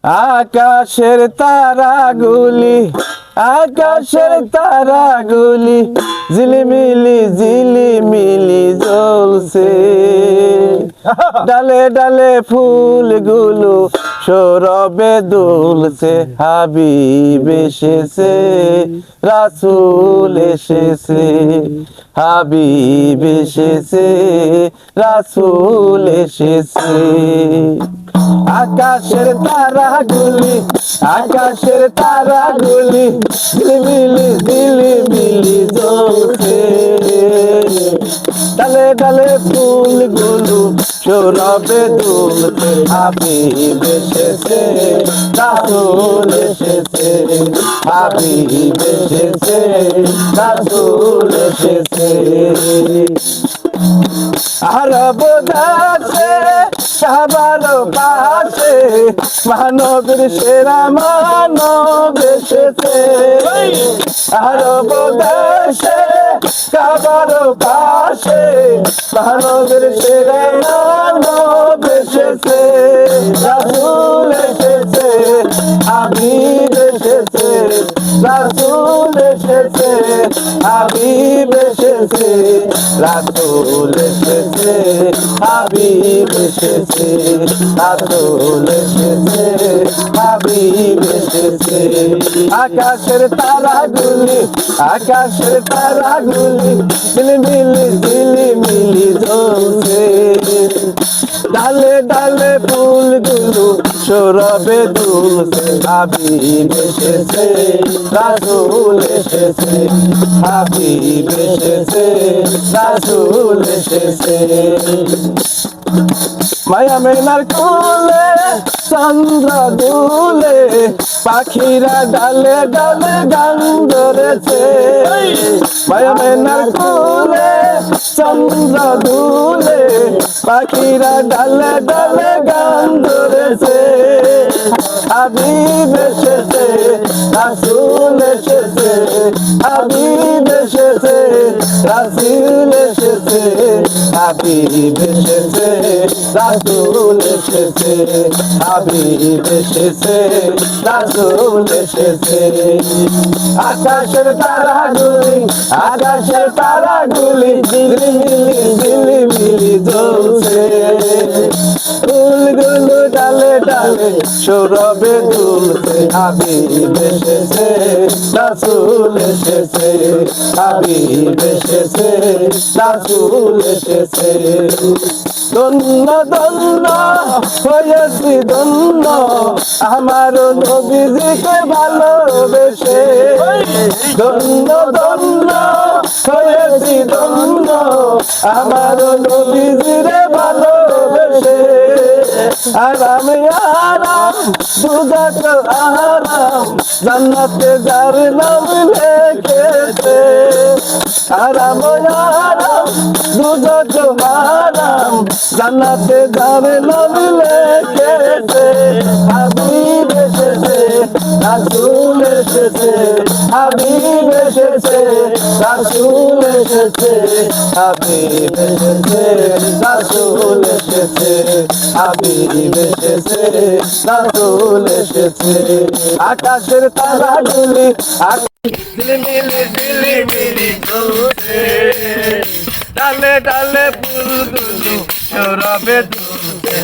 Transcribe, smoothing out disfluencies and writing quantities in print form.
আকাশের তারাগুলি, আকাশের তারাগুলি ঝিলিমিলি ঝিলিমিলি জ্বলছে। ডালে ডালে ফুলগুলো সৌরভে দুলছে। হাবিব এসেছে, রাসূল এসেছে। হাবিব এসেছে, রাসূল এসেছে। আকাশের তারাগুলি, আকাশের তারাগুলি ঝিলিমিলি ঝিলিমিলি জ্বলছে। ডালে ডালে ফুলগুলো সৌরভে দুলছে। হাবিব এসেছে, রাসূল এসেছে। হাবিব এসেছে, রাসূল এসেছে। আরব দেশে কাবার পাশে মানবের সেরা মানব এসেছে। আরব দেশে কাবার পাশে মানবের সেরা মানব এসেছে। রাসূল এসেছে, হাবিব এসেছে। রাসূল এসেছে, হাবিব এসেছে। রাসূল এসেছে, হাবিব এসেছে। রাসূল এসেছে, হাবিব এসেছে। আকাশের তারাগুলি, আকাশের তারাগুলি ঝিলিমিলি ঝিলিমিলি জ্বলছে। ডালে ডালে ফুলগুলো সৌরভে দুলছে। হাবিব এসেছে, রাসূল এসেছে। হাবিব এসেছে, রাসূল এসেছে। মায়া মেনার কোলে চন্দ্র দুলে, পাখিরা ডালে ডালে গান ধরেছে। মায়া মেনার কোলে চন্দ্র দুলে, পাখিরা ডালে ডালে গান ধরেছে। হাবিব এসেছে, রাসূল এসেছে। হাবিব এসেছে, রাসূল এসেছে। হাবিব এসেছে, রাসূল এসেছে। হাবিব এসেছে, রাসূল এসেছে। আকাশের তারাগুলি, আকাশের তারাগুলি ঝিলিমিলি ঝিলিমিলি জ্বলছে। ফুলগুলো ডালে ডালে সৌরভে দুলছে। হাবিব এসেছে, রাসূল এসেছে। হাবিব এসেছে, রাসূল এসেছে। ধন্য ধন্য হয়েছি ধন্য, আমার নবীজিকে ভালোবেসে। ধন্য ধন্য হয়েছি ধন্য, আমার নবীজিরে ভালোবেসে। আরাম আরাম দুজাক আরাম, জান্নাতে যার নাম লেখেছে। আরাম আরাম দুজাক আরাম, জান্নাতে যার নাম লেখেছে। হাবিব এসেছে, রাসূল এসেছে। হাবিব এসেছে, রাসূল এসেছে। হাবিব এসেছে, রাসূল এসেছে। হাবিব এসেছে, রাসূল এসেছে। আকাশের তারাগুলি ঝিলিমিলি ঝিলিমিলি জ্বলছে। ডালে ডালে ফুলগুলো সৌরভে দুলছে।